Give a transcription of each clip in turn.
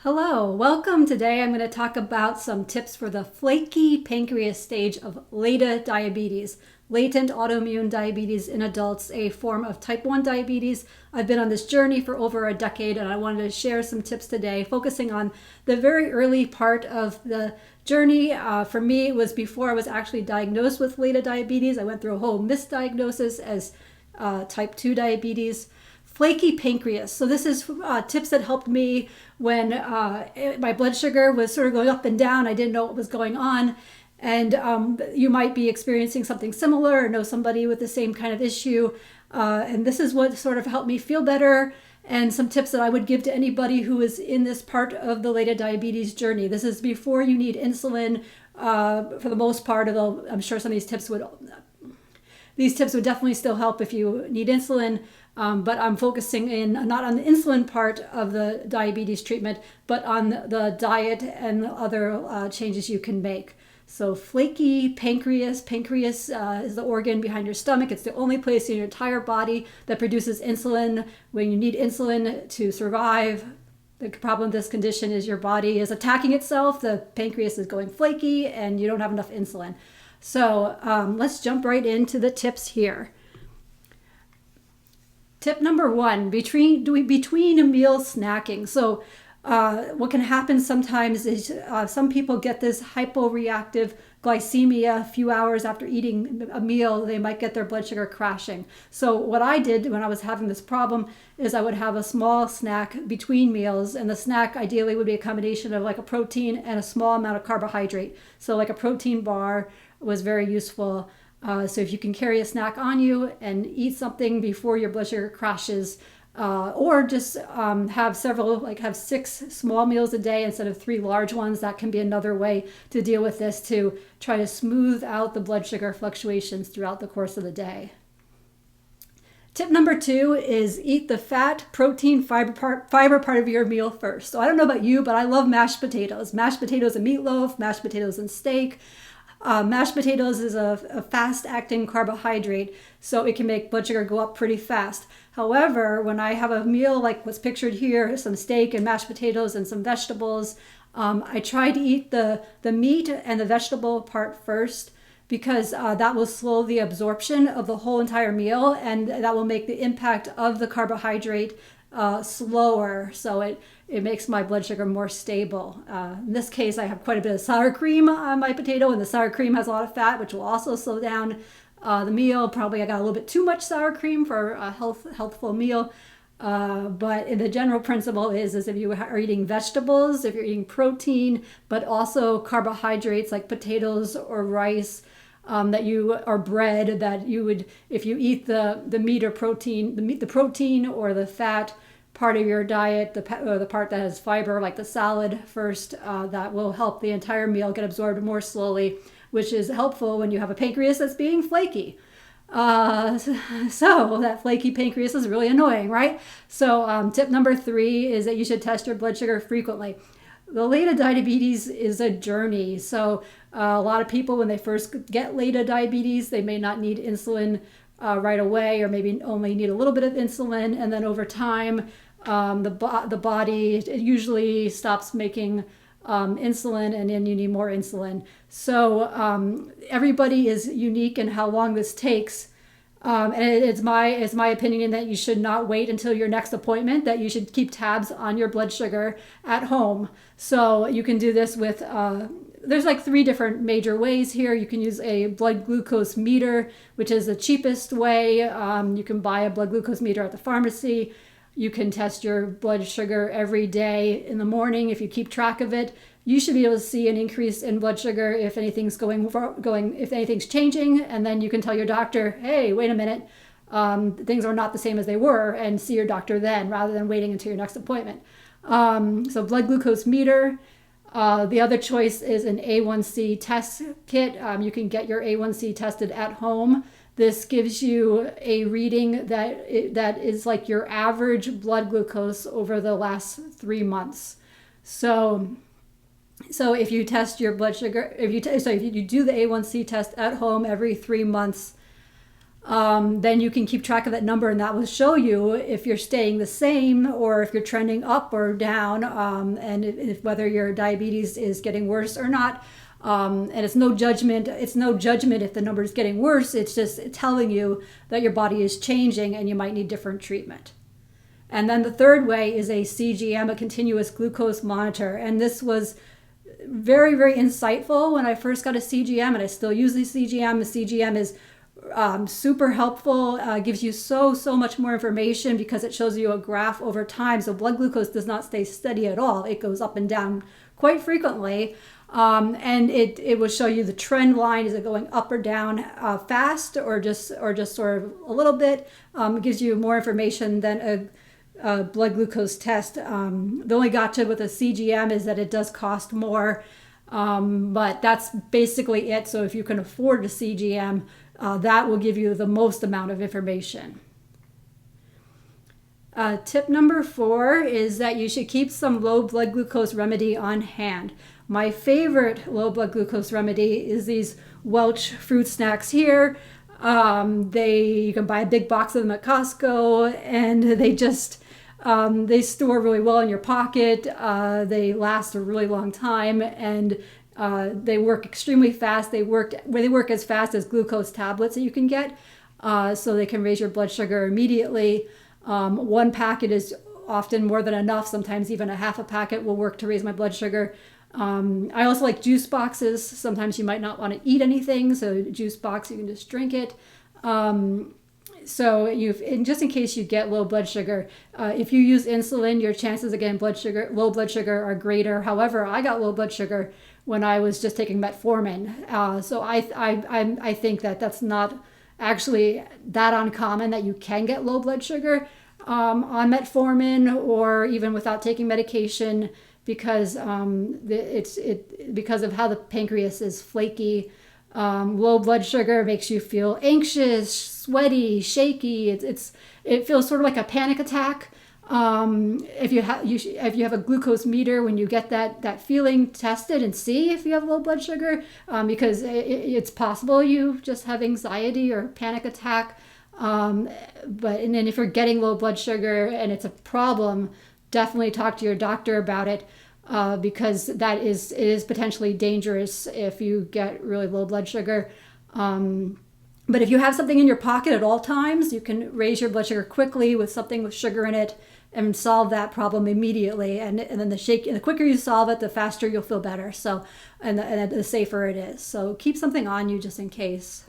Hello, welcome. Today I'm going to talk about some tips for the flaky pancreas stage of LADA diabetes, latent autoimmune diabetes in adults, a form of type 1 diabetes. I've been on this journey for over a decade and I wanted to share some tips today focusing on the very early part of the journey. For me, it was before I was actually diagnosed with LADA diabetes. I went through a whole misdiagnosis as type 2 diabetes. Flaky pancreas. So this is tips that helped me when my blood sugar was sort of going up and down. I didn't know what was going on. And you might be experiencing something similar or know somebody with the same kind of issue. And this is what sort of helped me feel better, and some tips that I would give to anybody who is in this part of the LADA diabetes journey. This is before you need insulin for the most part, although I'm sure some of these tips would definitely still help if you need insulin. But I'm focusing in not on the insulin part of the diabetes treatment, but on the diet and other changes you can make. So flaky pancreas. Pancreas is the organ behind your stomach. It's the only place in your entire body that produces insulin. When you need insulin to survive, the problem with this condition is your body is attacking itself. The pancreas is going flaky and you don't have enough insulin. So let's jump right into the tips here. Tip number one, between meal snacking. So what can happen sometimes is some people get this hyporeactive glycemia a few hours after eating a meal. They might get their blood sugar crashing. So what I did when I was having this problem is I would have a small snack between meals, and the snack ideally would be a combination of like a protein and a small amount of carbohydrate. So like a protein bar was very useful. So if you can carry a snack on you and eat something before your blood sugar crashes, or just have 6 small meals a day instead of 3 large ones, that can be another way to deal with this, to try to smooth out the blood sugar fluctuations throughout the course of the day. Tip number 2 is eat the fat, protein, fiber part of your meal first. So I don't know about you, but I love mashed potatoes. Mashed potatoes and meatloaf, mashed potatoes and steak. Mashed potatoes is a fast-acting carbohydrate, so it can make blood sugar go up pretty fast. However, when I have a meal like what's pictured here, some steak and mashed potatoes and some vegetables, I try to eat the meat and the vegetable part first, because that will slow the absorption of the whole entire meal, and that will make the impact of the carbohydrate slower, so it makes my blood sugar more stable. In this case, I have quite a bit of sour cream on my potato, and the sour cream has a lot of fat, which will also slow down the meal. Probably I got a little bit too much sour cream for a healthful meal. But the general principle is if you are eating vegetables, if you're eating protein, but also carbohydrates like potatoes or rice, or bread, that you would, if you eat the meat or protein, the protein or the fat part of your diet, the part that has fiber like the salad first, that will help the entire meal get absorbed more slowly, which is helpful when you have a pancreas that's being flaky. So that flaky pancreas is really annoying, right? So tip number 3 is that you should test your blood sugar frequently. The LADA diabetes is a journey. So a lot of people, when they first get LADA diabetes, they may not need insulin right away, or maybe only need a little bit of insulin. And then over time, the body usually stops making insulin, and then you need more insulin. So everybody is unique in how long this takes. And it's my opinion that you should not wait until your next appointment, that you should keep tabs on your blood sugar at home. So you can do this with, there's like 3 different major ways here. You can use a blood glucose meter, which is the cheapest way. You can buy a blood glucose meter at the pharmacy. You can test your blood sugar every day in the morning. If you keep track of it, you should be able to see an increase in blood sugar if anything's if anything's changing, and then you can tell your doctor, hey, wait a minute, things are not the same as they were, and see your doctor then, rather than waiting until your next appointment. So blood glucose meter. The other choice is an A1C test kit. You can get your A1C tested at home. This gives you a reading that is like your average blood glucose over the last 3 months. So if you test your blood sugar, if you do the A1C test at home every 3 months, then you can keep track of that number, and that will show you if you're staying the same or if you're trending up or down, and if whether your diabetes is getting worse or not. And it's no judgment. It's no judgment if the number is getting worse. It's just telling you that your body is changing and you might need different treatment. And then the third way is a CGM, a continuous glucose monitor. And this was very, very insightful when I first got a CGM, and I still use the CGM. The CGM is super helpful, gives you so much more information because it shows you a graph over time. So blood glucose does not stay steady at all. It goes up and down quite frequently. And it will show you the trend line. Is it going up or down fast or just sort of a little bit? It gives you more information than a blood glucose test. The only gotcha with a CGM is that it does cost more, but that's basically it. So if you can afford a CGM, that will give you the most amount of information. Tip number 4 is that you should keep some low blood glucose remedy on hand. My favorite low blood glucose remedy is these Welch fruit snacks here. You can buy a big box of them at Costco, and they store really well in your pocket. They last a really long time, and they work extremely fast. They work as fast as glucose tablets that you can get, so they can raise your blood sugar immediately. One packet is often more than enough. Sometimes even a half a packet will work to raise my blood sugar. I also like juice boxes. Sometimes you might not want to eat anything, so juice box, you can just drink it. And just in case you get low blood sugar, if you use insulin, your chances of getting low blood sugar are greater. However, I got low blood sugar when I was just taking metformin. So I think that that's not actually that uncommon that you can get low blood sugar on metformin or even without taking medication, because because of how the pancreas is flaky. Low blood sugar makes you feel anxious, sweaty, shaky. It feels sort of like a panic attack. If you have a glucose meter, when you get that feeling, test it and see if you have low blood sugar, because it's possible you just have anxiety or panic attack. And then if you're getting low blood sugar and it's a problem, definitely talk to your doctor about it, because it is potentially dangerous if you get really low blood sugar. But if you have something in your pocket at all times, you can raise your blood sugar quickly with something with sugar in it and solve that problem immediately. And then the quicker you solve it, the faster you'll feel better. So, and the safer it is. So keep something on you just in case.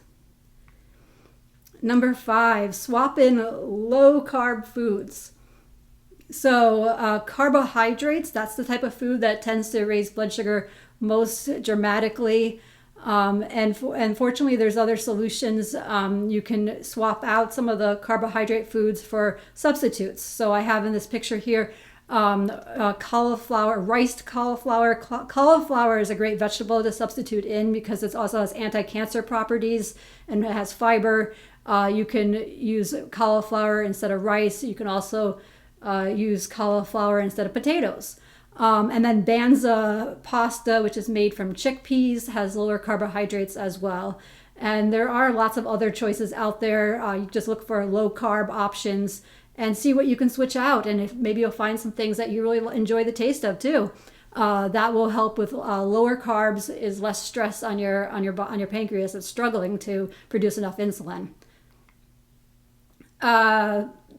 Number 5, swap in low carb foods. So carbohydrates, that's the type of food that tends to raise blood sugar most dramatically. And fortunately, there's other solutions. You can swap out some of the carbohydrate foods for substitutes. So I have in this picture here cauliflower, riced cauliflower. Cauliflower is a great vegetable to substitute in because it also has anti-cancer properties and it has fiber. You can use cauliflower instead of rice. You can also use cauliflower instead of potatoes. And then Banza pasta, which is made from chickpeas, has lower carbohydrates as well. And there are lots of other choices out there. You just look for low carb options and see what you can switch out. And maybe you'll find some things that you really enjoy the taste of too. That will help with lower carbs, is less stress on your pancreas that's struggling to produce enough insulin.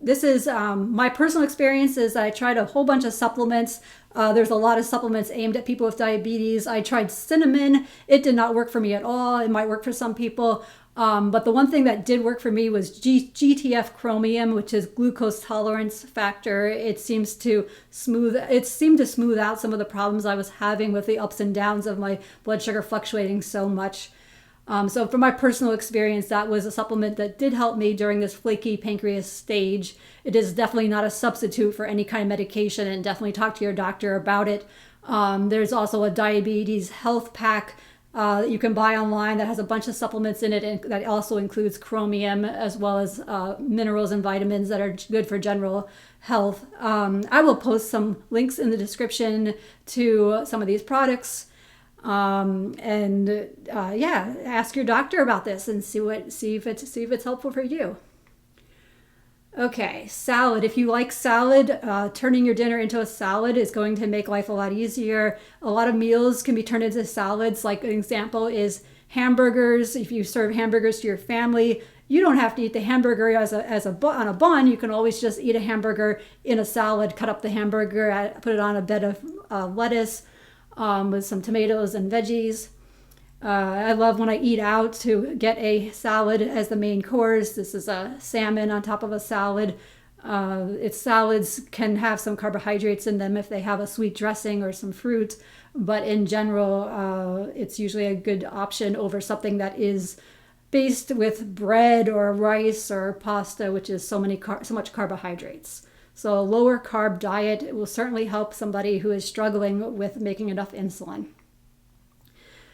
This is my personal experience. Is I tried a whole bunch of supplements. There's a lot of supplements aimed at people with diabetes. I tried cinnamon. It did not work for me at all. It might work for some people. But the one thing that did work for me was GTF chromium, which is glucose tolerance factor. It seemed to smooth out some of the problems I was having with the ups and downs of my blood sugar fluctuating so much. So from my personal experience, that was a supplement that did help me during this flaky pancreas stage. It is definitely not a substitute for any kind of medication, and definitely talk to your doctor about it. There's also a diabetes health pack that you can buy online that has a bunch of supplements in it, and that also includes chromium as well as minerals and vitamins that are good for general health. I will post some links in the description to some of these products. Yeah, ask your doctor about this and see if it's helpful for you. Okay, salad. If you like salad, turning your dinner into a salad is going to make life a lot easier. A lot of meals can be turned into salads. Like an example is hamburgers. If you serve hamburgers to your family, you don't have to eat the hamburger on a bun. You can always just eat a hamburger in a salad. Cut up the hamburger, put it on a bed of lettuce with some tomatoes and veggies. I love when I eat out to get a salad as the main course. This is a salmon on top of a salad. Salads can have some carbohydrates in them if they have a sweet dressing or some fruit, but in general, it's usually a good option over something that is based with bread or rice or pasta, which is so much carbohydrates. So a lower carb diet will certainly help somebody who is struggling with making enough insulin.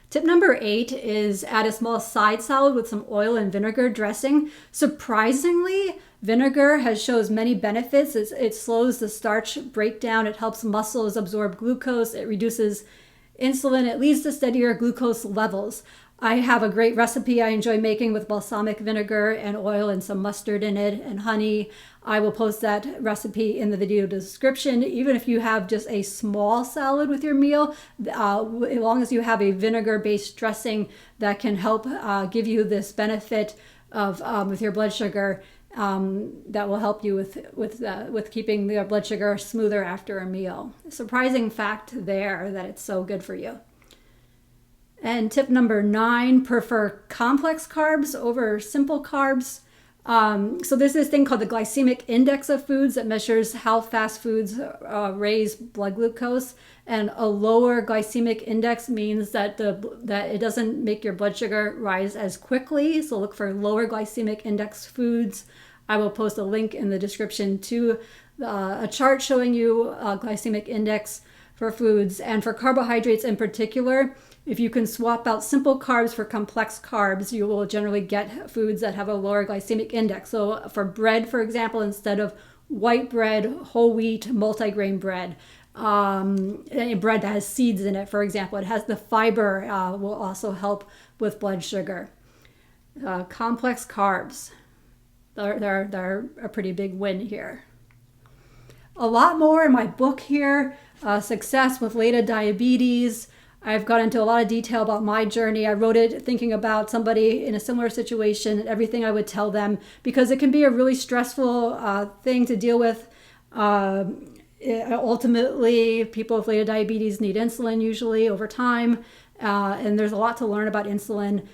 Tip number 8 is add a small side salad with some oil and vinegar dressing. Surprisingly, vinegar shows many benefits. It slows the starch breakdown. It helps muscles absorb glucose. It reduces insulin. It leads to steadier glucose levels. I have a great recipe I enjoy making with balsamic vinegar and oil and some mustard in it and honey. I will post that recipe in the video description. Even if you have just a small salad with your meal, as long as you have a vinegar-based dressing that can help give you this benefit of with your blood sugar, that will help you with keeping your blood sugar smoother after a meal. Surprising fact there that it's so good for you. And tip number 9, prefer complex carbs over simple carbs. So there's this thing called the glycemic index of foods that measures how fast foods raise blood glucose. And a lower glycemic index means that it doesn't make your blood sugar rise as quickly. So look for lower glycemic index foods. I will post a link in the description to a chart showing you glycemic index for foods. And for carbohydrates in particular, if you can swap out simple carbs for complex carbs, you will generally get foods that have a lower glycemic index. So for bread, for example, instead of white bread, whole wheat, multigrain bread, bread that has seeds in it, for example, it has the fiber, will also help with blood sugar. Complex carbs, they're a pretty big win here. A lot more in my book here, Success with LADA Diabetes. I've got into a lot of detail about my journey. I wrote it thinking about somebody in a similar situation and everything I would tell them, because it can be a really stressful thing to deal with. Ultimately, people with LADA diabetes need insulin usually over time, and there's a lot to learn about insulin.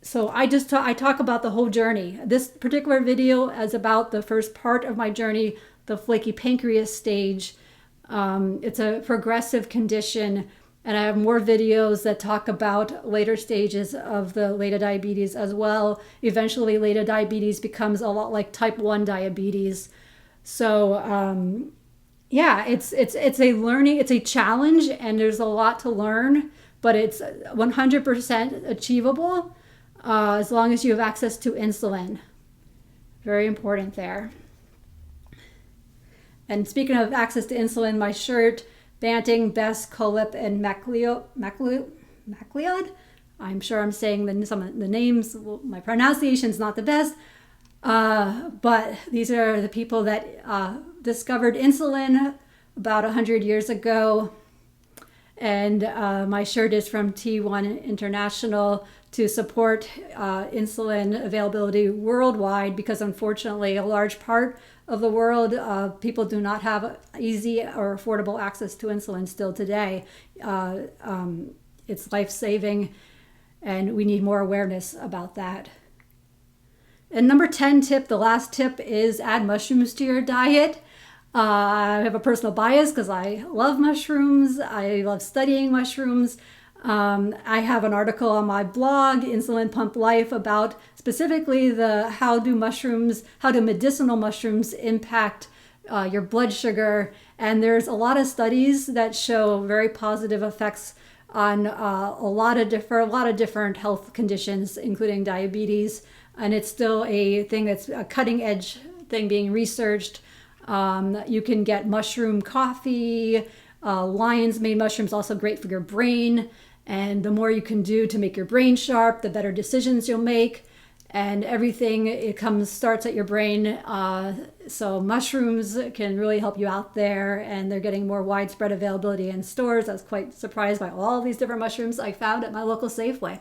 So I talk about the whole journey. This particular video is about the first part of my journey, the flaky pancreas stage. It's a progressive condition, and I have more videos that talk about later stages of the LADA diabetes as well. Eventually, LADA diabetes becomes a lot like type 1 diabetes. So, it's a challenge, and there's a lot to learn, but it's 100% achievable as long as you have access to insulin. Very important there. And speaking of access to insulin, my shirt, Banting, Best, Colip, and MacLeod. I'm sure I'm saying some of the names. Well, my pronunciation's not the best. But these are the people that discovered insulin about 100 years ago. And my shirt is from T1 International to support insulin availability worldwide, because unfortunately a large part of the world, people do not have easy or affordable access to insulin still today. It's life-saving, and we need more awareness about that. And number 10 tip, the last tip, is add mushrooms to your diet. I have a personal bias because I love mushrooms. I love studying mushrooms. I have an article on my blog, Insulin Pump Life, about specifically how do medicinal mushrooms impact your blood sugar. And there's a lot of studies that show very positive effects on a lot of different health conditions, including diabetes. And it's still a thing that's a cutting edge thing being researched. You can get mushroom coffee. Lion's mane mushrooms, also great for your brain. And the more you can do to make your brain sharp, the better decisions you'll make. And everything, starts at your brain. So mushrooms can really help you out there, and they're getting more widespread availability in stores. I was quite surprised by all these different mushrooms I found at my local Safeway.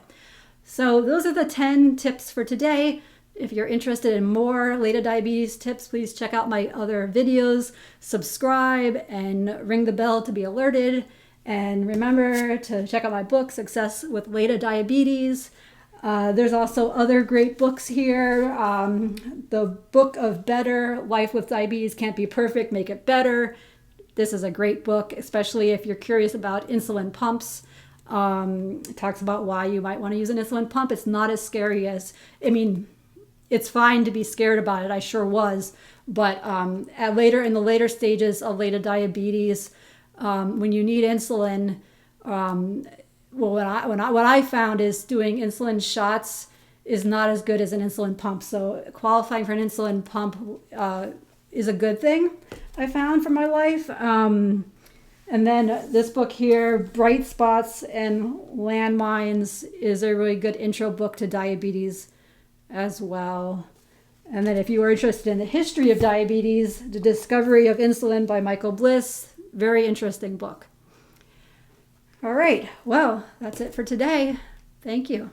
So those are the 10 tips for today. If you're interested in more LADA diabetes tips, please check out my other videos, subscribe, and ring the bell to be alerted. And remember to check out my book, Success with LADA Diabetes. There's also other great books here. The Book of Better, Life with Diabetes Can't Be Perfect, Make It Better. This is a great book, especially if you're curious about insulin pumps. It talks about why you might want to use an insulin pump. It's not as scary as, it's fine to be scared about it. I sure was. But in the later stages of LADA diabetes, when you need insulin, what I found is doing insulin shots is not as good as an insulin pump. So qualifying for an insulin pump is a good thing, I found, for my life. And then this book here, Bright Spots and Landmines, is a really good intro book to diabetes as well. And then if you are interested in the history of diabetes, The Discovery of Insulin by Michael Bliss, very interesting book. All right, well, that's it for today. Thank you.